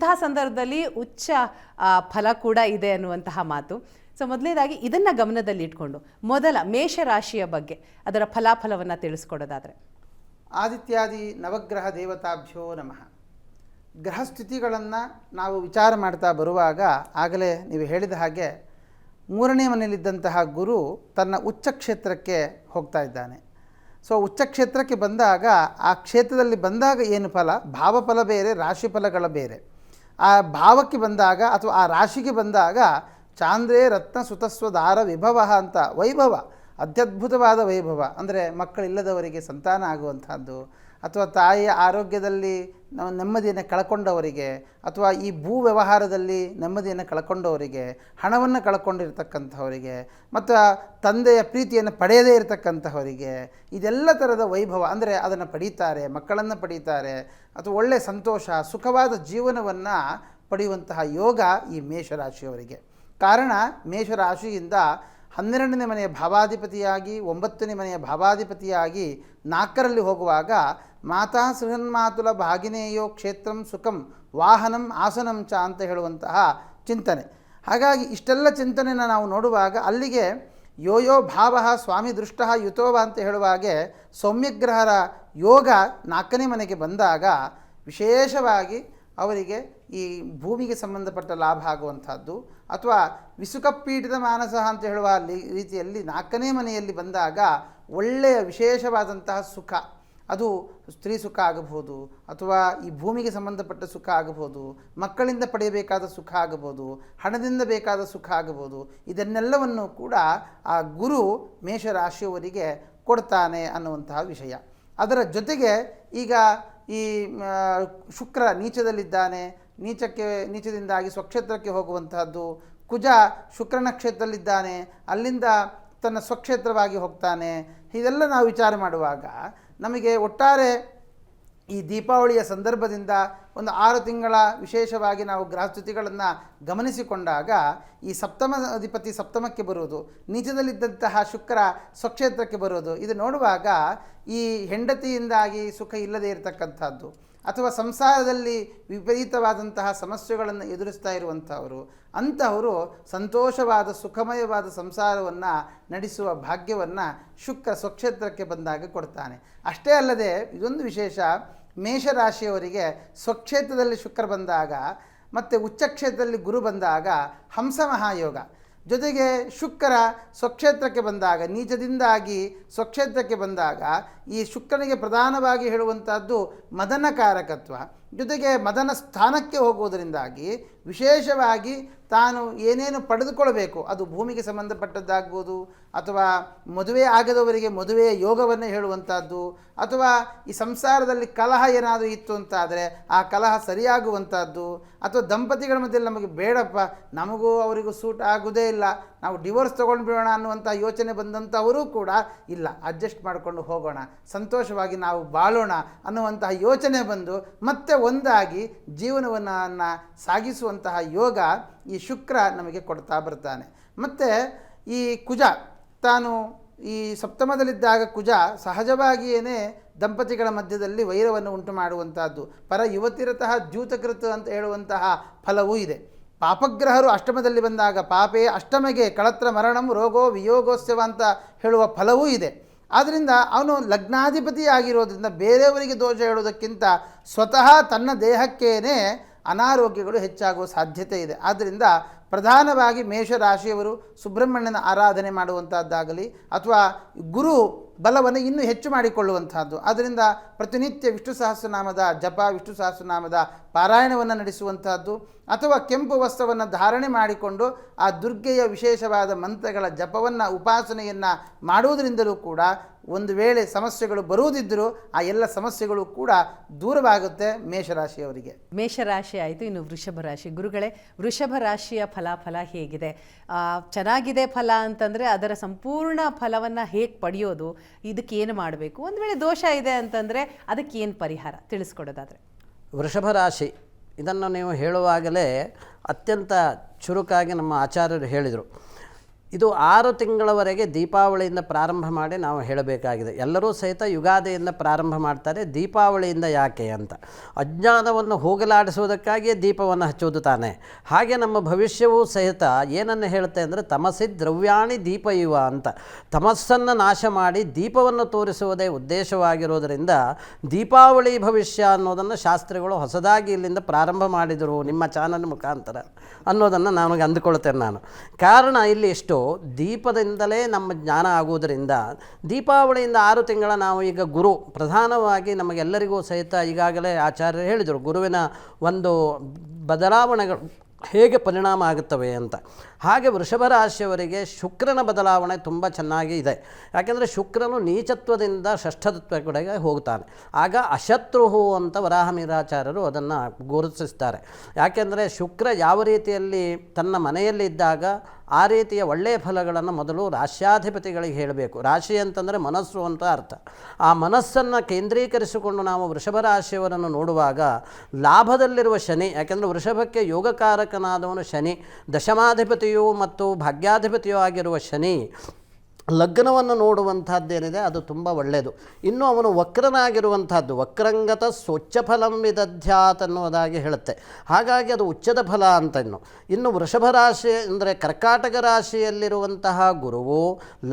ಇಂತಹ ಸಂದರ್ಭದಲ್ಲಿ ಉಚ್ಚ ಫಲ ಕೂಡ ಇದೆ ಅನ್ನುವಂತಹ ಮಾತು. ಸೊ ಮೊದಲನೇದಾಗಿ ಇದನ್ನು ಗಮನದಲ್ಲಿ ಇಟ್ಕೊಂಡು ಮೊದಲ ಮೇಷರಾಶಿಯ ಬಗ್ಗೆ ಅದರ ಫಲಾಫಲವನ್ನು ತಿಳಿಸ್ಕೊಡೋದಾದರೆ. ಆದಿತ್ಯಾದಿ ನವಗ್ರಹ ದೇವತಾಭ್ಯೋ ನಮಃ. ಗ್ರಹಸ್ಥಿತಿಗಳನ್ನು ನಾವು ವಿಚಾರ ಮಾಡ್ತಾ ಬರುವಾಗ ಆಗಲೇ ನೀವು ಹೇಳಿದ ಹಾಗೆ 3ನೇ ಮನೆಯಲ್ಲಿದ್ದಂತಹ ಗುರು ತನ್ನ ಉಚ್ಚ ಕ್ಷೇತ್ರಕ್ಕೆ ಹೋಗ್ತಾ ಇದ್ದಾನೆ. ಸೊ ಉಚ್ಚ ಕ್ಷೇತ್ರಕ್ಕೆ ಬಂದಾಗ ಆ ಕ್ಷೇತ್ರದಲ್ಲಿ ಬಂದಾಗ ಏನು ಫಲ, ಭಾವಫಲ ಬೇರೆ, ರಾಶಿ ಫಲಗಳ ಬೇರೆ. ಆ ಭಾವಕ್ಕೆ ಬಂದಾಗ ಅಥವಾ ಆ ರಾಶಿಗೆ ಬಂದಾಗ ಚಾಂದ್ರೇ ರತ್ನ ಸುತಸ್ವದಾರ ವಿಭವ ಅಂತ ವೈಭವ, ಅತ್ಯದ್ಭುತವಾದ ವೈಭವ. ಅಂದರೆ ಮಕ್ಕಳಿಲ್ಲದವರಿಗೆ ಸಂತಾನ ಆಗುವಂಥದ್ದು, ಅಥವಾ ತಾಯಿಯ ಆರೋಗ್ಯದಲ್ಲಿ ನೆಮ್ಮದಿಯನ್ನು ಕಳ್ಕೊಂಡವರಿಗೆ, ಅಥವಾ ಈ ಭೂ ವ್ಯವಹಾರದಲ್ಲಿ ನೆಮ್ಮದಿಯನ್ನು ಕಳ್ಕೊಂಡವರಿಗೆ, ಹಣವನ್ನು ಕಳ್ಕೊಂಡಿರ್ತಕ್ಕಂಥವರಿಗೆ, ಮತ್ತು ತಂದೆಯ ಪ್ರೀತಿಯನ್ನು ಪಡೆಯದೇ ಇರತಕ್ಕಂಥವರಿಗೆ ಇದೆಲ್ಲ ಥರದ ವೈಭವ. ಅಂದರೆ ಅದನ್ನು ಪಡೀತಾರೆ, ಮಕ್ಕಳನ್ನು ಪಡೀತಾರೆ, ಅಥವಾ ಒಳ್ಳೆಯ ಸಂತೋಷ ಸುಖವಾದ ಜೀವನವನ್ನು ಪಡೆಯುವಂತಹ ಯೋಗ ಈ ಮೇಷರಾಶಿಯವರಿಗೆ. ಕಾರಣ ಮೇಷರಾಶಿಯಿಂದ 12ನೇ ಮನೆಯ ಭಾವಾಧಿಪತಿಯಾಗಿ 9ನೇ ಮನೆಯ ಭಾವಾಧಿಪತಿಯಾಗಿ 4ರಲ್ಲಿ ಹೋಗುವಾಗ ಮಾತಾ ಸೃಹನ್ಮಾತುಲ ಭಾಗಿನೇಯೋ ಕ್ಷೇತ್ರಂ ಸುಖಂ ವಾಹನಂ ಆಸನಂ ಚ ಅಂತ ಹೇಳುವಂತಹ ಚಿಂತನೆ. ಹಾಗಾಗಿ ಇಷ್ಟೆಲ್ಲ ಚಿಂತನೆಯನ್ನು ನಾವು ನೋಡುವಾಗ ಅಲ್ಲಿಗೆ ಯೋಯೋ ಭಾವ ಸ್ವಾಮಿ ದೃಷ್ಟ ಯುತೋವ ಅಂತ ಹೇಳುವಾಗೆ ಸೌಮ್ಯಗ್ರಹರ ಯೋಗ 4ನೇ ಮನೆಗೆ ಬಂದಾಗ ವಿಶೇಷವಾಗಿ ಅವರಿಗೆ ಈ ಭೂಮಿಗೆ ಸಂಬಂಧಪಟ್ಟ ಲಾಭ ಆಗುವಂಥದ್ದು, ಅಥವಾ ವಿಸುಖಪೀಡಿತ ಮಾನಸ ಅಂತ ಹೇಳುವ ರೀತಿಯಲ್ಲಿ 4ನೇ ಮನೆಯಲ್ಲಿ ಬಂದಾಗ ಒಳ್ಳೆಯ ವಿಶೇಷವಾದಂತಹ ಸುಖ, ಅದು ಸ್ತ್ರೀ ಸುಖ ಆಗಬಹುದು, ಅಥವಾ ಈ ಭೂಮಿಗೆ ಸಂಬಂಧಪಟ್ಟ ಸುಖ ಆಗಬಹುದು, ಮಕ್ಕಳಿಂದ ಪಡೆಯಬೇಕಾದ ಸುಖ ಆಗಬಹುದು, ಹಣದಿಂದ ಬೇಕಾದ ಸುಖ ಆಗಬಹುದು. ಇದನ್ನೆಲ್ಲವನ್ನು ಕೂಡ ಆ ಗುರು ಮೇಷರಾಶಿಯವರಿಗೆ ಕೊಡ್ತಾನೆ ಅನ್ನುವಂತಹ ವಿಷಯ. ಅದರ ಜೊತೆಗೆ ಈಗ ಈ ಶುಕ್ರ ನೀಚದಲ್ಲಿದ್ದಾನೆ, ನೀಚದಿಂದಾಗಿ ಸ್ವಕ್ಷೇತ್ರಕ್ಕೆ ಹೋಗುವಂತಹದ್ದು. ಕುಜ ಶುಕ್ರನ ಕ್ಷೇತ್ರದಲ್ಲಿದ್ದಾನೆ, ಅಲ್ಲಿಂದ ತನ್ನ ಸ್ವಕ್ಷೇತ್ರವಾಗಿ ಹೋಗ್ತಾನೆ. ಇದೆಲ್ಲ ನಾವು ವಿಚಾರ ಮಾಡುವಾಗ ನಮಗೆ ಒಟ್ಟಾರೆ ಈ ದೀಪಾವಳಿಯ ಸಂದರ್ಭದಿಂದ ಒಂದು 6 ತಿಂಗಳ ವಿಶೇಷವಾಗಿ ನಾವು ಗ್ರಹಸ್ಥಿತಿಗಳನ್ನು ಗಮನಿಸಿಕೊಂಡಾಗ ಈ ಸಪ್ತಮ ಅಧಿಪತಿ ಸಪ್ತಮಕ್ಕೆ ಬರುವುದು, ನೀಚದಲ್ಲಿದ್ದಂತಹ ಶುಕ್ರ ಸ್ವಕ್ಷೇತ್ರಕ್ಕೆ ಬರೋದು, ಇದು ನೋಡುವಾಗ ಈ ಹೆಂಡತಿಯಿಂದಾಗಿ ಸುಖ ಇಲ್ಲದೇ ಇರತಕ್ಕಂಥದ್ದು, ಅಥವಾ ಸಂಸಾರದಲ್ಲಿ ವಿಪರೀತವಾದಂತಹ ಸಮಸ್ಯೆಗಳನ್ನು ಎದುರಿಸ್ತಾ ಇರುವಂಥವರು, ಅಂಥವರು ಸಂತೋಷವಾದ ಸುಖಮಯವಾದ ಸಂಸಾರವನ್ನು ನಡೆಸುವ ಭಾಗ್ಯವನ್ನು ಶುಕ್ರ ಸ್ವಕ್ಷೇತ್ರಕ್ಕೆ ಬಂದಾಗ ಕೊಡ್ತಾನೆ. ಅಷ್ಟೇ ಅಲ್ಲದೆ ಇದೊಂದು ವಿಶೇಷ, ಮೇಷರಾಶಿಯವರಿಗೆ ಸ್ವಕ್ಷೇತ್ರದಲ್ಲಿ ಶುಕ್ರ ಬಂದಾಗ ಮತ್ತು ಉಚ್ಚಕ್ಷೇತ್ರದಲ್ಲಿ ಗುರು ಬಂದಾಗ ಹಂಸ ಮಹಾಯೋಗ. ಜೊತೆಗೆ ಶುಕ್ರ ಸ್ವಕ್ಷೇತ್ರಕ್ಕೆ ಬಂದಾಗ, ನೀಚದಿಂದಾಗಿ ಸ್ವಕ್ಷೇತ್ರಕ್ಕೆ ಬಂದಾಗ ಈ ಶುಕ್ರನಿಗೆ ಪ್ರಧಾನವಾಗಿ ಹೇಳುವಂಥದ್ದು ಮದನ ಕಾರಕತ್ವ. ಜೊತೆಗೆ ಮದನ ಸ್ಥಾನಕ್ಕೆ ಹೋಗುವುದರಿಂದಾಗಿ ವಿಶೇಷವಾಗಿ ತಾನು ಏನೇನು ಪಡೆದುಕೊಳ್ಳಬೇಕು, ಅದು ಭೂಮಿಗೆ ಸಂಬಂಧಪಟ್ಟದ್ದಾಗ್ಬೋದು, ಅಥವಾ ಮದುವೆ ಆಗದವರಿಗೆ ಮದುವೆಯ ಯೋಗವನ್ನು ಹೇಳುವಂಥದ್ದು, ಅಥವಾ ಈ ಸಂಸಾರದಲ್ಲಿ ಕಲಹ ಏನಾದರೂ ಇತ್ತು ಅಂತಾದರೆ ಆ ಕಲಹ ಸರಿಯಾಗುವಂಥದ್ದು, ಅಥವಾ ದಂಪತಿಗಳ ಮಧ್ಯೆ ನಮಗೆ ಬೇಡಪ್ಪ, ನಮಗೂ ಅವರಿಗೂ ಸೂಟ್ ಆಗೋದೇ ಇಲ್ಲ, ನಾವು ಡಿವೋರ್ಸ್ ತೊಗೊಂಡು ಬಿಡೋಣ ಅನ್ನುವಂಥ ಯೋಚನೆ ಬಂದಂಥವರೂ ಕೂಡ ಇಲ್ಲ, ಅಡ್ಜಸ್ಟ್ ಮಾಡಿಕೊಂಡು ಹೋಗೋಣ, ಸಂತೋಷವಾಗಿ ನಾವು ಬಾಳೋಣ ಅನ್ನುವಂತಹ ಯೋಚನೆ ಬಂದು ಮತ್ತೆ ಒಂದಾಗಿ ಜೀವನವನ್ನು ಸಾಗಿಸುವಂತಹ ಯೋಗ ಈ ಶುಕ್ರ ನಮಗೆ ಕೊಡ್ತಾ ಬರ್ತಾನೆ. ಮತ್ತು ಈ ಕುಜ ತಾನು ಈ ಸಪ್ತಮದಲ್ಲಿದ್ದಾಗ ಕುಜ ಸಹಜವಾಗಿಯೇ ದಂಪತಿಗಳ ಮಧ್ಯದಲ್ಲಿ ವೈರವನ್ನು ಉಂಟು ಮಾಡುವಂತಹದ್ದು, ಪರ ಯುವತಿರತಃ ದ್ಯೂತಕೃತ ಅಂತ ಹೇಳುವಂತಹ ಫಲವೂ ಇದೆ. ಪಾಪಗ್ರಹರು ಅಷ್ಟಮದಲ್ಲಿ ಬಂದಾಗ ಪಾಪೇ ಅಷ್ಟಮಗೆ ಕಳತ್ರ ಮರಣಂ ರೋಗೋ ವಿಯೋಗೋತ್ಸವ ಅಂತ ಹೇಳುವ ಫಲವೂ ಇದೆ. ಆದ್ದರಿಂದ ಅವನು ಲಗ್ನಾಧಿಪತಿ ಆಗಿರೋದ್ರಿಂದ ಬೇರೆಯವರಿಗೆ ದೋಷ ಹೇಳುವುದಕ್ಕಿಂತ ಸ್ವತಃ ತನ್ನ ದೇಹಕ್ಕೇನೆ ಅನಾರೋಗ್ಯಗಳು ಹೆಚ್ಚಾಗುವ ಸಾಧ್ಯತೆ ಇದೆ. ಆದ್ದರಿಂದ ಪ್ರಧಾನವಾಗಿ ಮೇಷರಾಶಿಯವರು ಸುಬ್ರಹ್ಮಣ್ಯನ ಆರಾಧನೆ ಮಾಡುವಂಥದ್ದಾಗಲಿ, ಅಥವಾ ಗುರು ಬಲವನ್ನು ಇನ್ನೂ ಹೆಚ್ಚು ಮಾಡಿಕೊಳ್ಳುವಂಥದ್ದು. ಆದ್ದರಿಂದ ಪ್ರತಿನಿತ್ಯ ವಿಷ್ಣು ಸಹಸ್ರನಾಮದ ಜಪ, ವಿಷ್ಣು ಸಹಸ್ರನಾಮದ ಪಾರಾಯಣವನ್ನು ನಡೆಸುವಂಥದ್ದು, ಅಥವಾ ಕೆಂಪು ವಸ್ತ್ರವನ್ನು ಧಾರಣೆ ಮಾಡಿಕೊಂಡು ಆ ದುರ್ಗೆಯ ವಿಶೇಷವಾದ ಮಂತ್ರಗಳ ಜಪವನ್ನು ಉಪಾಸನೆಯನ್ನು ಮಾಡುವುದರಿಂದಲೂ ಕೂಡ ಒಂದು ವೇಳೆ ಸಮಸ್ಯೆಗಳು ಬರುವುದಿದ್ದರೂ ಆ ಎಲ್ಲ ಸಮಸ್ಯೆಗಳು ಕೂಡ ದೂರವಾಗುತ್ತೆ ಮೇಷರಾಶಿಯವರಿಗೆ. ಮೇಷರಾಶಿ ಆಯಿತು. ಇನ್ನು ವೃಷಭ ರಾಶಿ. ಗುರುಗಳೇ, ವೃಷಭ ರಾಶಿಯ ಫಲಾಫಲ ಹೇಗಿದೆ? ಚೆನ್ನಾಗಿದೆ ಫಲ ಅಂತಂದರೆ ಅದರ ಸಂಪೂರ್ಣ ಫಲವನ್ನು ಹೇಗೆ ಪಡೆಯೋದು, ಇದಕ್ಕೇನು ಮಾಡಬೇಕು, ಒಂದು ವೇಳೆ ದೋಷ ಇದೆ ಅಂತಂದರೆ ಅದಕ್ಕೇನು ಪರಿಹಾರ ತಿಳಿಸ್ಕೊಡೋದಾದರೆ? ವೃಷಭ ರಾಶಿ ಇದನ್ನು ನೀವು ಹೇಳುವಾಗಲೇ ಅತ್ಯಂತ ಚುರುಕಾಗಿ ನಮ್ಮ ಆಚಾರ್ಯರು ಹೇಳಿದರು. ಇದು 6 ತಿಂಗಳವರೆಗೆ ದೀಪಾವಳಿಯಿಂದ ಪ್ರಾರಂಭ ಮಾಡಿ ನಾವು ಹೇಳಬೇಕಾಗಿದೆ. ಎಲ್ಲರೂ ಸಹಿತ ಯುಗಾದಿಯಿಂದ ಪ್ರಾರಂಭ ಮಾಡ್ತಾರೆ. ದೀಪಾವಳಿಯಿಂದ ಯಾಕೆ ಅಂತ, ಅಜ್ಞಾನವನ್ನು ಹೋಗಲಾಡಿಸುವುದಕ್ಕಾಗಿಯೇ ದೀಪವನ್ನು ಹಚ್ಚುವುದು ತಾನೆ. ಹಾಗೆ ನಮ್ಮ ಭವಿಷ್ಯವೂ ಸಹಿತ ಏನನ್ನು ಹೇಳುತ್ತೆ ಅಂದರೆ ತಮಸಿ ದ್ರವ್ಯಾಣಿ ದೀಪ ಇವ ಅಂತ. ತಮಸ್ಸನ್ನು ನಾಶ ಮಾಡಿ ದೀಪವನ್ನು ತೋರಿಸುವುದೇ ಉದ್ದೇಶವಾಗಿರೋದರಿಂದ ದೀಪಾವಳಿ ಭವಿಷ್ಯ ಅನ್ನೋದನ್ನು ಶಾಸ್ತ್ರಿಗಳು ಹೊಸದಾಗಿ ಇಲ್ಲಿಂದ ಪ್ರಾರಂಭ ಮಾಡಿದರು ನಿಮ್ಮ ಚಾನಲ್ ಮುಖಾಂತರ ಅನ್ನೋದನ್ನು ನನಗೆ ಅಂದುಕೊಳ್ತೇನೆ ನಾನು. ಕಾರಣ ಇಲ್ಲಿ ಎಷ್ಟು ದೀಪದಿಂದಲೇ ನಮ್ಮ ಜ್ಞಾನ ಆಗುವುದರಿಂದ ದೀಪಾವಳಿಯಿಂದ 6 ತಿಂಗಳ ನಾವು ಈಗ ಗುರು ಪ್ರಧಾನವಾಗಿ ನಮಗೆಲ್ಲರಿಗೂ ಸಹಿತ ಈಗಾಗಲೇ ಆಚಾರ್ಯರು ಹೇಳಿದರು ಗುರುವಿನ ಒಂದು ಬದಲಾವಣೆಗಳು ಹೇಗೆ ಪರಿಣಾಮ ಆಗುತ್ತವೆ ಅಂತ. ಹಾಗೆ ವೃಷಭ ರಾಶಿಯವರಿಗೆ ಶುಕ್ರನ ಬದಲಾವಣೆ ತುಂಬ ಚೆನ್ನಾಗಿ ಇದೆ. ಯಾಕೆಂದರೆ ಶುಕ್ರನು ನೀಚತ್ವದಿಂದ ಷಷ್ಠತತ್ವ ಕಡೆಗೆ ಹೋಗ್ತಾನೆ. ಆಗ ಅಶತ್ರುಹು ಅಂತ ವರಾಹಮಿರಾಚಾರ್ಯರು ಅದನ್ನು ಗುರುತಿಸ್ತಾರೆ. ಯಾಕೆಂದರೆ ಶುಕ್ರ ಯಾವ ರೀತಿಯಲ್ಲಿ ತನ್ನ ಮನೆಯಲ್ಲಿದ್ದಾಗ ಆ ರೀತಿಯ ಒಳ್ಳೆಯ ಫಲಗಳನ್ನು ಮೊದಲು ರಾಶ್ಯಾಧಿಪತಿಗಳಿಗೆ ಹೇಳಬೇಕು. ರಾಶಿ ಅಂತಂದರೆ ಮನಸ್ಸು ಅಂತ ಅರ್ಥ. ಆ ಮನಸ್ಸನ್ನು ಕೇಂದ್ರೀಕರಿಸಿಕೊಂಡು ನಾವು ವೃಷಭ ರಾಶಿಯವರನ್ನು ನೋಡುವಾಗ ಲಾಭದಲ್ಲಿರುವ ಶನಿ, ಯಾಕೆಂದರೆ ವೃಷಭಕ್ಕೆ ಯೋಗಕಾರಕನಾದವನು ಶನಿ, ದಶಮಾಧಿಪತಿಯೂ ಮತ್ತು ಭಾಗ್ಯಾಧಿಪತಿಯೂ ಆಗಿರುವ ಶನಿ ಲಗ್ನವನ್ನು ನೋಡುವಂಥದ್ದೇನಿದೆ ಅದು ತುಂಬ ಒಳ್ಳೆಯದು. ಇನ್ನು ಅವನು ವಕ್ರನಾಗಿರುವಂಥದ್ದು ವಕ್ರಂಗತ ಸ್ವಚ್ಛ ಫಲಂ ವಿದಧ್ಯಾತ್ ಅನ್ನೋದಾಗಿ ಹೇಳುತ್ತೆ. ಹಾಗಾಗಿ ಅದು ಉಚ್ಚದ ಫಲ ಅಂತ. ಇನ್ನು ವೃಷಭ ರಾಶಿ ಅಂದರೆ ಕರ್ಕಾಟಕ ರಾಶಿಯಲ್ಲಿರುವಂತಹ ಗುರುವು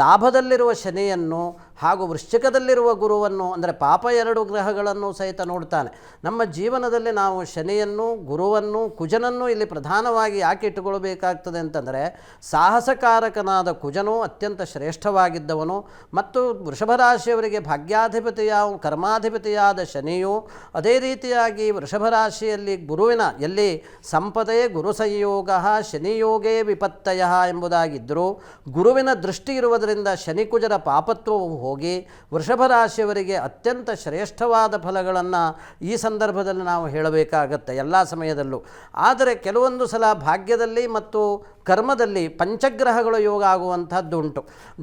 ಲಾಭದಲ್ಲಿರುವ ಶನಿಯನ್ನು ಹಾಗೂ ವೃಶ್ಚಿಕದಲ್ಲಿರುವ ಗುರುವನ್ನು ಅಂದರೆ ಪಾಪ 2 ಗ್ರಹಗಳನ್ನು ಸಹಿತ ನೋಡ್ತಾನೆ. ನಮ್ಮ ಜೀವನದಲ್ಲಿ ನಾವು ಶನಿಯನ್ನು ಗುರುವನ್ನು ಕುಜನನ್ನು ಇಲ್ಲಿ ಪ್ರಧಾನವಾಗಿ ಯಾಕೆ ಇಟ್ಟುಕೊಳ್ಬೇಕಾಗ್ತದೆ ಅಂತಂದರೆ ಸಾಹಸಕಾರಕನಾದ ಕುಜನು ಅತ್ಯಂತ ಶ್ರೇಷ್ಠವಾಗಿದ್ದವನು ಮತ್ತು ವೃಷಭ ರಾಶಿಯವರಿಗೆ ಭಾಗ್ಯಾಧಿಪತಿಯ ಕರ್ಮಾಧಿಪತಿಯಾದ ಶನಿಯು ಅದೇ ರೀತಿಯಾಗಿ ವೃಷಭ ರಾಶಿಯಲ್ಲಿ ಗುರುವಿನ ಎಲ್ಲಿ ಸಂಪದೇ ಗುರು ಸಂಯೋಗ ಶನಿಯೋಗೇ ವಿಪತ್ತಯ ಎಂಬುದಾಗಿದ್ದರೂ ಗುರುವಿನ ದೃಷ್ಟಿ ಇರುವುದರಿಂದ ಶನಿಕುಜರ ಪಾಪತ್ವವು ಹೋಗಿ ವೃಷಭ ರಾಶಿಯವರಿಗೆ ಅತ್ಯಂತ ಶ್ರೇಷ್ಠವಾದ ಫಲಗಳನ್ನು ಈ ಸಂದರ್ಭದಲ್ಲಿ ನಾವು ಹೇಳಬೇಕಾಗತ್ತೆ ಎಲ್ಲ ಸಮಯದಲ್ಲೂ. ಆದರೆ ಕೆಲವೊಂದು ಸಲ ಭಾಗ್ಯದಲ್ಲಿ ಮತ್ತು ಕರ್ಮದಲ್ಲಿ ಪಂಚಗ್ರಹಗಳ ಯೋಗ ಆಗುವಂಥದ್ದು ಉಂಟು.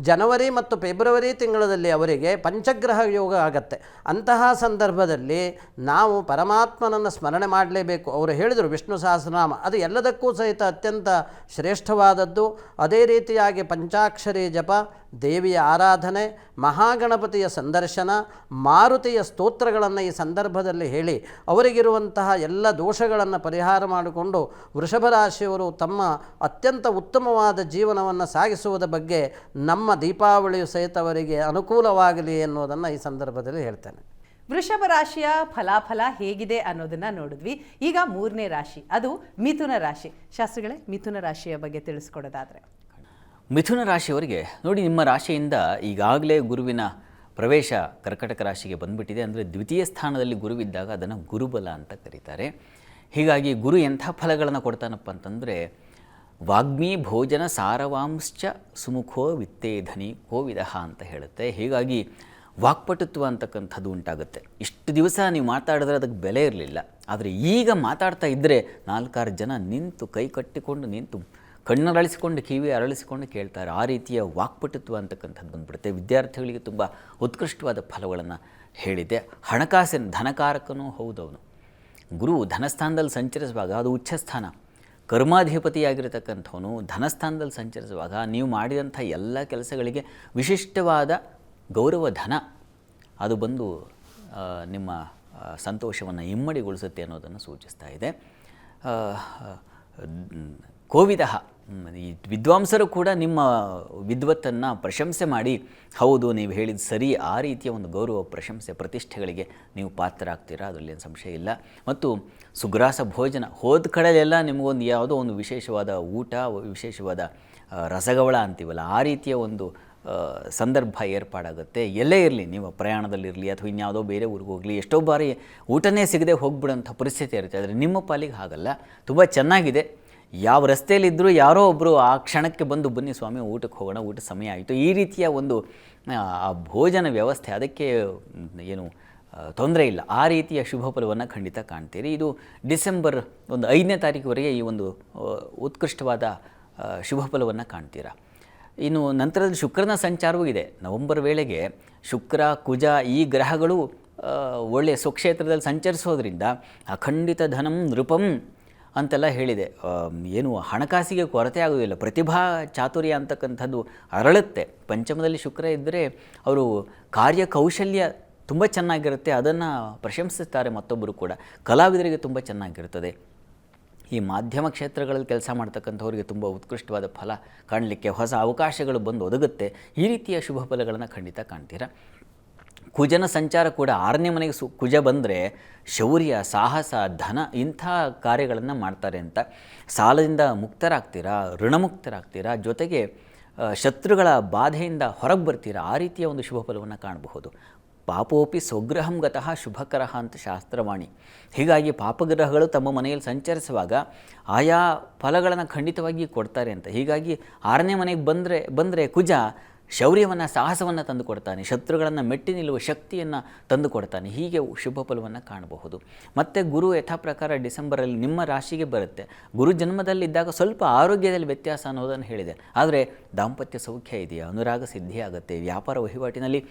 ಜನವರಿ ಮತ್ತು ಫೆಬ್ರವರಿ ತಿಂಗಳಲ್ಲಿ ಅವರಿಗೆ ಪಂಚಗ್ರಹ ಯೋಗ ಆಗತ್ತೆ. ಅಂತಹ ಸಂದರ್ಭದಲ್ಲಿ ನಾವು ಪರಮಾತ್ಮನನ್ನು ಸ್ಮರಣೆ ಮಾಡಲೇಬೇಕು. ಅವರು ಹೇಳಿದರು ವಿಷ್ಣು ಸಹಸ್ರನಾಮ ಅದು ಎಲ್ಲದಕ್ಕೂ ಸಹಿತ ಅತ್ಯಂತ ಶ್ರೇಷ್ಠವಾದದ್ದು. ಅದೇ ರೀತಿಯಾಗಿ ಪಂಚಾಕ್ಷರಿ ಜಪ, ದೇವಿಯ ಆರಾಧನೆ, ಮಹಾಗಣಪತಿಯ ಸಂದರ್ಶನ, ಮಾರುತಿಯ ಸ್ತೋತ್ರಗಳನ್ನು ಈ ಸಂದರ್ಭದಲ್ಲಿ ಹೇಳಿ ಅವರಿಗಿರುವಂತಹ ಎಲ್ಲ ದೋಷಗಳನ್ನು ಪರಿಹಾರ ಮಾಡಿಕೊಂಡು ವೃಷಭ ರಾಶಿಯವರು ತಮ್ಮ ಅತ್ಯಂತ ಉತ್ತಮವಾದ ಜೀವನವನ್ನು ಸಾಗಿಸುವುದರ ಬಗ್ಗೆ ನಮ್ಮ ದೀಪಾವಳಿಯು ಸಹಿತ ಅವರಿಗೆ ಅನುಕೂಲವಾಗಲಿ ಎನ್ನುವುದನ್ನು ಈ ಸಂದರ್ಭದಲ್ಲಿ ಹೇಳ್ತೇನೆ. ವೃಷಭ ರಾಶಿಯ ಫಲಾಫಲ ಹೇಗಿದೆ ಅನ್ನೋದನ್ನ ನೋಡಿದ್ವಿ. ಈಗ 3ನೇ ರಾಶಿ, ಅದು ಮಿಥುನ ರಾಶಿ. ಶಾಸ್ತ್ರಿಗಳೇ, ಮಿಥುನ ರಾಶಿಯ ಬಗ್ಗೆ ತಿಳಿಸ್ಕೊಡೋದಾದ್ರೆ. ಮಿಥುನ ರಾಶಿಯವರಿಗೆ ನೋಡಿ, ನಿಮ್ಮ ರಾಶಿಯಿಂದ ಈಗಾಗಲೇ ಗುರುವಿನ ಪ್ರವೇಶ ಕರ್ಕಟಕ ರಾಶಿಗೆ ಬಂದುಬಿಟ್ಟಿದೆ. ಅಂದರೆ ದ್ವಿತೀಯ ಸ್ಥಾನದಲ್ಲಿ ಗುರುವಿದ್ದಾಗ ಅದನ್ನು ಗುರುಬಲ ಅಂತ ಕರೀತಾರೆ. ಹೀಗಾಗಿ ಗುರು ಎಂಥ ಫಲಗಳನ್ನು ಕೊಡ್ತಾನಪ್ಪ ಅಂತಂದರೆ ವಾಗ್ಮಿ ಭೋಜನ ಸಾರವಾಂಶ್ಚ ಸುಮುಖೋ ವಿತ್ತೇಧನಿ ಕೋವಿದ ಅಂತ ಹೇಳುತ್ತೆ. ಹೀಗಾಗಿ ವಾಕ್ಪಟುತ್ವ ಅಂತಕ್ಕಂಥದ್ದು ಉಂಟಾಗುತ್ತೆ. ಇಷ್ಟು ದಿವಸ ನೀವು ಮಾತಾಡಿದ್ರೆ ಅದಕ್ಕೆ ಬೆಲೆ ಇರಲಿಲ್ಲ, ಆದರೆ ಈಗ ಮಾತಾಡ್ತಾ ಇದ್ದರೆ 4-6 ಜನ ನಿಂತು ಕೈ ಕಟ್ಟಿಕೊಂಡು ನಿಂತು ಕಣ್ಣರಳಿಸಿಕೊಂಡು ಕಿವಿ ಅರಳಿಸಿಕೊಂಡು ಕೇಳ್ತಾರೆ. ಆ ರೀತಿಯ ವಾಕ್ಪಟುತ್ವ ಅಂತಕ್ಕಂಥದ್ದು ಬಂದುಬಿಡುತ್ತೆ. ವಿದ್ಯಾರ್ಥಿಗಳಿಗೆ ತುಂಬ ಉತ್ಕೃಷ್ಟವಾದ ಫಲಗಳನ್ನು ಹೇಳಿದೆ. ಹಣಕಾಸಿನ ಧನಕಾರಕನೂ ಹೌದವನು. ಗುರು ಧನಸ್ಥಾನದಲ್ಲಿ ಸಂಚರಿಸುವಾಗ ಅದು ಉಚ್ಚಸ್ಥಾನ. ಕರ್ಮಾಧಿಪತಿಯಾಗಿರತಕ್ಕಂಥವನು ಧನಸ್ಥಾನದಲ್ಲಿ ಸಂಚರಿಸುವಾಗ ನೀವು ಮಾಡಿದಂಥ ಎಲ್ಲ ಕೆಲಸಗಳಿಗೆ ವಿಶಿಷ್ಟವಾದ ಗೌರವ ಧನ ಅದು ಬಂದು ನಿಮ್ಮ ಸಂತೋಷವನ್ನು ಇಮ್ಮಡಿಗೊಳಿಸುತ್ತೆ ಅನ್ನೋದನ್ನು ಸೂಚಿಸ್ತಾ ಇದೆ. ಕೋವಿದ ಈ ವಿದ್ವಾಂಸರು ಕೂಡ ನಿಮ್ಮ ವಿದ್ವತ್ತನ್ನು ಪ್ರಶಂಸೆ ಮಾಡಿ ಹೌದು ನೀವು ಹೇಳಿದ ಸರಿ, ಆ ರೀತಿಯ ಒಂದು ಗೌರವ ಪ್ರಶಂಸೆ ಪ್ರತಿಷ್ಠೆಗಳಿಗೆ ನೀವು ಪಾತ್ರರಾಗ್ತೀರಾ, ಅದರಲ್ಲಿ ಏನು ಸಂಶಯ ಇಲ್ಲ. ಮತ್ತು ಸುಗ್ರಾಸ ಭೋಜನ, ಹೋದ ಕಡೆಯೆಲ್ಲ ನಿಮಗೊಂದು ಯಾವುದೋ ಒಂದು ವಿಶೇಷವಾದ ಊಟ, ವಿಶೇಷವಾದ ರಸಗವಳ ಅಂತೀವಲ್ಲ, ಆ ರೀತಿಯ ಒಂದು ಸಂದರ್ಭ ಏರ್ಪಾಡಾಗುತ್ತೆ. ಎಲ್ಲೇ ಇರಲಿ, ನೀವು ಪ್ರಯಾಣದಲ್ಲಿರಲಿ ಅಥವಾ ಇನ್ಯಾವುದೋ ಬೇರೆ ಊರಿಗೆ ಹೋಗಲಿ, ಎಷ್ಟೋ ಬಾರಿ ಊಟನೇ ಸಿಗದೆ ಹೋಗ್ಬಿಡೋಂಥ ಪರಿಸ್ಥಿತಿ ಇರುತ್ತೆ. ಆದರೆ ನಿಮ್ಮ ಪಾಲಿಗೆ ಹಾಗಲ್ಲ, ತುಂಬ ಚೆನ್ನಾಗಿದೆ. ಯಾವ ರಸ್ತೆಯಲ್ಲಿದ್ದರೂ ಯಾರೋ ಒಬ್ಬರು ಆ ಕ್ಷಣಕ್ಕೆ ಬಂದು ಬನ್ನಿ ಸ್ವಾಮಿ ಊಟಕ್ಕೆ ಹೋಗೋಣ, ಊಟ ಸಮಯ ಆಯಿತು, ಈ ರೀತಿಯ ಒಂದು ಆ ಭೋಜನ ವ್ಯವಸ್ಥೆ, ಅದಕ್ಕೆ ಏನು ತೊಂದರೆ ಇಲ್ಲ. ಆ ರೀತಿಯ ಶುಭ ಫಲವನ್ನು ಖಂಡಿತ ಕಾಣ್ತೀರಿ. ಇದು ಡಿಸೆಂಬರ್ 5ನೇ ತಾರೀಕುವರೆಗೆ ಈ ಒಂದು ಉತ್ಕೃಷ್ಟವಾದ ಶುಭ ಫಲವನ್ನು ಕಾಣ್ತೀರಾ. ಇನ್ನು ನಂತರದಲ್ಲಿ ಶುಕ್ರನ ಸಂಚಾರವೂ ಇದೆ. ನವೆಂಬರ್ ವೇಳೆಗೆ ಶುಕ್ರ ಕುಜ ಈ ಗ್ರಹಗಳು ಒಳ್ಳೆಯ ಸ್ವಕ್ಷೇತ್ರದಲ್ಲಿ ಸಂಚರಿಸೋದ್ರಿಂದ ಅಖಂಡಿತ ಧನಂ ನೃಪಂ ಅಂತೆಲ್ಲ ಹೇಳಿದೆ. ಏನು ಹಣಕಾಸಿಗೆ ಕೊರತೆ ಆಗೋದಿಲ್ಲ, ಪ್ರತಿಭಾ ಚಾತುರ್ಯ ಅಂತಕ್ಕಂಥದ್ದು ಅರಳುತ್ತೆ. ಪಂಚಮದಲ್ಲಿ ಶುಕ್ರ ಇದ್ದರೆ ಅವರು ಕಾರ್ಯಕೌಶಲ್ಯ ತುಂಬ ಚೆನ್ನಾಗಿರುತ್ತೆ, ಅದನ್ನು ಪ್ರಶಂಸಿಸ್ತಾರೆ ಮತ್ತೊಬ್ಬರು ಕೂಡ. ಕಲಾವಿದರಿಗೆ ತುಂಬ ಚೆನ್ನಾಗಿರುತ್ತದೆ. ಈ ಮಾಧ್ಯಮ ಕ್ಷೇತ್ರಗಳಲ್ಲಿ ಕೆಲಸ ಮಾಡ್ತಕ್ಕಂಥವ್ರಿಗೆ ತುಂಬ ಉತ್ಕೃಷ್ಟವಾದ ಫಲ ಕಾಣಲಿಕ್ಕೆ, ಹೊಸ ಅವಕಾಶಗಳು ಬಂದು ಒದಗುತ್ತೆ. ಈ ರೀತಿಯ ಶುಭ ಫಲಗಳನ್ನು ಖಂಡಿತ ಕಾಣ್ತೀರ. ಕುಜನ ಸಂಚಾರ ಕೂಡ 6ನೇ ಮನೆಗೆ ಕುಜ ಬಂದರೆ ಶೌರ್ಯ, ಸಾಹಸ, ಧನ ಇಂಥ ಕಾರ್ಯಗಳನ್ನು ಮಾಡ್ತಾರೆ ಅಂತ. ಸಾಲದಿಂದ ಮುಕ್ತರಾಗ್ತೀರಾ, ಋಣಮುಕ್ತರಾಗ್ತೀರಾ, ಜೊತೆಗೆ ಶತ್ರುಗಳ ಬಾಧೆಯಿಂದ ಹೊರಗೆ ಬರ್ತೀರಾ. ಆ ರೀತಿಯ ಒಂದು ಶುಭ ಫಲವನ್ನು ಕಾಣಬಹುದು. ಪಾಪೋಪಿ ಸ್ವಗೃಹಂ ಗತಃ ಶುಭಕರಃ ಅಂತ ಶಾಸ್ತ್ರವಾಣಿ. ಹೀಗಾಗಿ ಪಾಪಗ್ರಹಗಳು ತಮ್ಮ ಮನೆಯಲ್ಲಿ ಸಂಚರಿಸುವಾಗ ಆಯಾ ಫಲಗಳನ್ನು ಖಂಡಿತವಾಗಿ ಕೊಡ್ತಾರೆ ಅಂತ. ಹೀಗಾಗಿ 6ನೇ ಮನೆಗೆ ಬಂದರೆ ಕುಜ ಶೌರ್ಯವನ್ನು, ಸಾಹಸವನ್ನು ತಂದು ಕೊಡ್ತಾನೆ, ಶತ್ರುಗಳನ್ನು ಮೆಟ್ಟಿ ನಿಲ್ಲುವ ಶಕ್ತಿಯನ್ನು ತಂದು ಕೊಡ್ತಾನೆ. ಹೀಗೆ ಶುಭ ಫಲವನ್ನು ಕಾಣಬಹುದು. ಮತ್ತು ಗುರು ಯಥಾ ಪ್ರಕಾರ ಡಿಸೆಂಬರಲ್ಲಿ ನಿಮ್ಮ ರಾಶಿಗೆ ಬರುತ್ತೆ. ಗುರು ಜನ್ಮದಲ್ಲಿದ್ದಾಗ ಸ್ವಲ್ಪ ಆರೋಗ್ಯದಲ್ಲಿ ವ್ಯತ್ಯಾಸ ಅನ್ನೋದನ್ನು ಹೇಳಿದೆ. ಆದರೆ ದಾಂಪತ್ಯ ಸೌಖ್ಯ ಇದೆಯಾ, ಅನುರಾಗ ಸಿದ್ಧಿ ಆಗುತ್ತೆ, ವ್ಯಾಪಾರ ವಹಿವಾಟಿನಲ್ಲಿ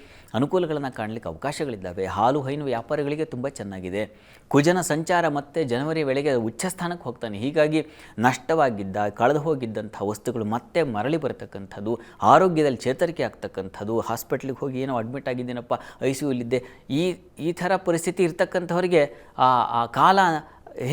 ಅನುಕೂಲಗಳನ್ನು ಕಾಣಲಿಕ್ಕೆ ಅವಕಾಶಗಳಿದ್ದಾವೆ. ಹಾಲು ಹೈನು ವ್ಯಾಪಾರಿಗಳಿಗೆ ತುಂಬ ಚೆನ್ನಾಗಿದೆ. ಕುಜನ ಸಂಚಾರ ಮತ್ತು ಜನವರಿ ವೇಳೆಗೆ ಉಚ್ಚ ಸ್ಥಾನಕ್ಕೆ ಹೋಗ್ತಾನೆ. ಹೀಗಾಗಿ ನಷ್ಟವಾಗಿದ್ದ, ಕಳೆದು ಹೋಗಿದ್ದಂಥ ವಸ್ತುಗಳು ಮತ್ತೆ ಮರಳಿ ಬರತಕ್ಕಂಥದ್ದು, ಆರೋಗ್ಯದಲ್ಲಿ ಚೇತರಿಕೆ ಆಗ್ತಕ್ಕಂಥದ್ದು, ಹಾಸ್ಪಿಟ್ಲಿಗೆ ಹೋಗಿ ಏನೋ ಅಡ್ಮಿಟ್ ಆಗಿದ್ದೀನಪ್ಪ, ICUಲಿದ್ದೆ, ಈ ಥರ ಪರಿಸ್ಥಿತಿ ಇರ್ತಕ್ಕಂಥವರಿಗೆ ಆ ಕಾಲ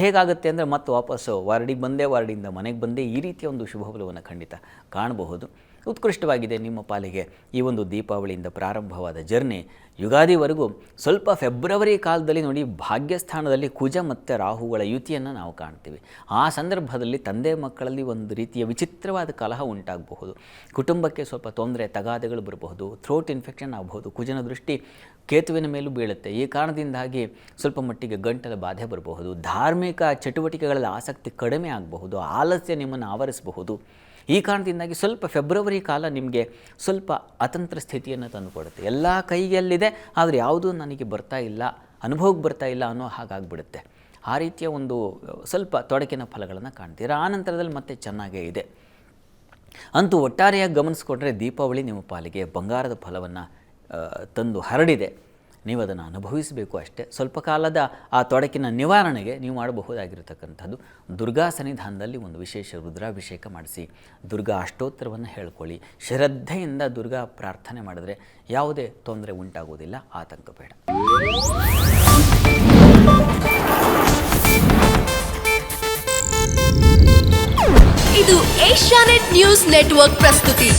ಹೇಗಾಗುತ್ತೆ ಅಂದರೆ ಮತ್ತೆ ವಾಪಸ್ಸು ವಾರ್ಡಿಗೆ ಬಂದೆ, ವಾರ್ಡಿಂದ ಮನೆಗೆ ಬಂದೆ, ಈ ರೀತಿಯ ಒಂದು ಶುಭ ಫಲವನ್ನು ಖಂಡಿತ ಕಾಣಬಹುದು. ಉತ್ಕೃಷ್ಟವಾಗಿದೆ ನಿಮ್ಮ ಪಾಲಿಗೆ ಈ ಒಂದು ದೀಪಾವಳಿಯಿಂದ ಪ್ರಾರಂಭವಾದ ಜರ್ನಿ ಯುಗಾದಿವರೆಗೂ. ಸ್ವಲ್ಪ ಫೆಬ್ರವರಿ ಕಾಲದಲ್ಲಿ ನೋಡಿ, ಭಾಗ್ಯಸ್ಥಾನದಲ್ಲಿ ಕುಜ ಮತ್ತು ರಾಹುಗಳ ಯುತಿಯನ್ನು ನಾವು ಕಾಣ್ತೀವಿ. ಆ ಸಂದರ್ಭದಲ್ಲಿ ತಂದೆ ಮಕ್ಕಳಲ್ಲಿ ಒಂದು ರೀತಿಯ ವಿಚಿತ್ರವಾದ ಕಲಹ ಉಂಟಾಗಬಹುದು. ಕುಟುಂಬಕ್ಕೆ ಸ್ವಲ್ಪ ತೊಂದರೆ, ತಗಾದೆಗಳು ಬರಬಹುದು, ಥ್ರೋಟ್ ಇನ್ಫೆಕ್ಷನ್ ಆಗಬಹುದು. ಕುಜನ ದೃಷ್ಟಿ ಕೇತುವಿನ ಮೇಲೂ ಬೀಳುತ್ತೆ. ಈ ಕಾರಣದಿಂದಾಗಿ ಸ್ವಲ್ಪ ಮಟ್ಟಿಗೆ ಗಂಟಲ ಬಾಧೆ ಬರಬಹುದು. ಧಾರ್ಮಿಕ ಚಟುವಟಿಕೆಗಳಲ್ಲಿ ಆಸಕ್ತಿ ಕಡಿಮೆ ಆಗಬಹುದು. ಆಲಸ್ಯ ನಿಮ್ಮನ್ನು ಆವರಿಸಬಹುದು. ಈ ಕಾರಣದಿಂದಾಗಿ ಸ್ವಲ್ಪ ಫೆಬ್ರವರಿ ಕಾಲ ನಿಮಗೆ ಸ್ವಲ್ಪ ಅತಂತ್ರ ಸ್ಥಿತಿಯನ್ನು ತಂದುಕೊಡುತ್ತೆ. ಎಲ್ಲ ಕೈಯಲ್ಲಿದೆ, ಆದರೆ ಯಾವುದೂ ನನಗೆ ಬರ್ತಾ ಇಲ್ಲ, ಅನುಭವಕ್ಕೆ ಬರ್ತಾ ಇಲ್ಲ ಅನ್ನೋ ಹಾಗಾಗಿಬಿಡುತ್ತೆ. ಆ ರೀತಿಯ ಒಂದು ಸ್ವಲ್ಪ ತೊಡಕಿನ ಫಲಗಳನ್ನು ಕಾಣ್ತೀರ. ಆ ನಂತರದಲ್ಲಿ ಮತ್ತೆ ಚೆನ್ನಾಗೇ ಇದೆ. ಅಂತೂ ಒಟ್ಟಾರೆಯಾಗಿ ಗಮನಿಸ್ಕೊಂಡ್ರೆ ದೀಪಾವಳಿ ನಿಮ್ಮ ಪಾಲಿಗೆ ಬಂಗಾರದ ಫಲವನ್ನು ತಂದು ಹರಡಿದೆ. ನೀವು ಅದನ್ನು ಅನುಭವಿಸಬೇಕು ಅಷ್ಟೇ. ಸ್ವಲ್ಪ ಕಾಲದ ಆ ತೊಡಕಿನ ನಿವಾರಣೆಗೆ ನೀವು ಮಾಡಬಹುದಾಗಿರತಕ್ಕಂಥದ್ದು, ದುರ್ಗಾ ಸನ್ನಿಧಾನದಲ್ಲಿ ಒಂದು ವಿಶೇಷ ರುದ್ರಾಭಿಷೇಕ ಮಾಡಿಸಿ, ದುರ್ಗಾ ಅಷ್ಟೋತ್ತರವನ್ನು ಹೇಳ್ಕೊಳ್ಳಿ. ಶ್ರದ್ಧೆಯಿಂದ ದುರ್ಗಾ ಪ್ರಾರ್ಥನೆ ಮಾಡಿದ್ರೆ ಯಾವುದೇ ತೊಂದರೆ ಉಂಟಾಗುವುದಿಲ್ಲ, ಆತಂಕ ಬೇಡ. ಇದು ಏಷ್ಯಾನೆಟ್ ನ್ಯೂಸ್ ನೆಟ್ವರ್ಕ್ ಪ್ರಸ್ತುತಿ.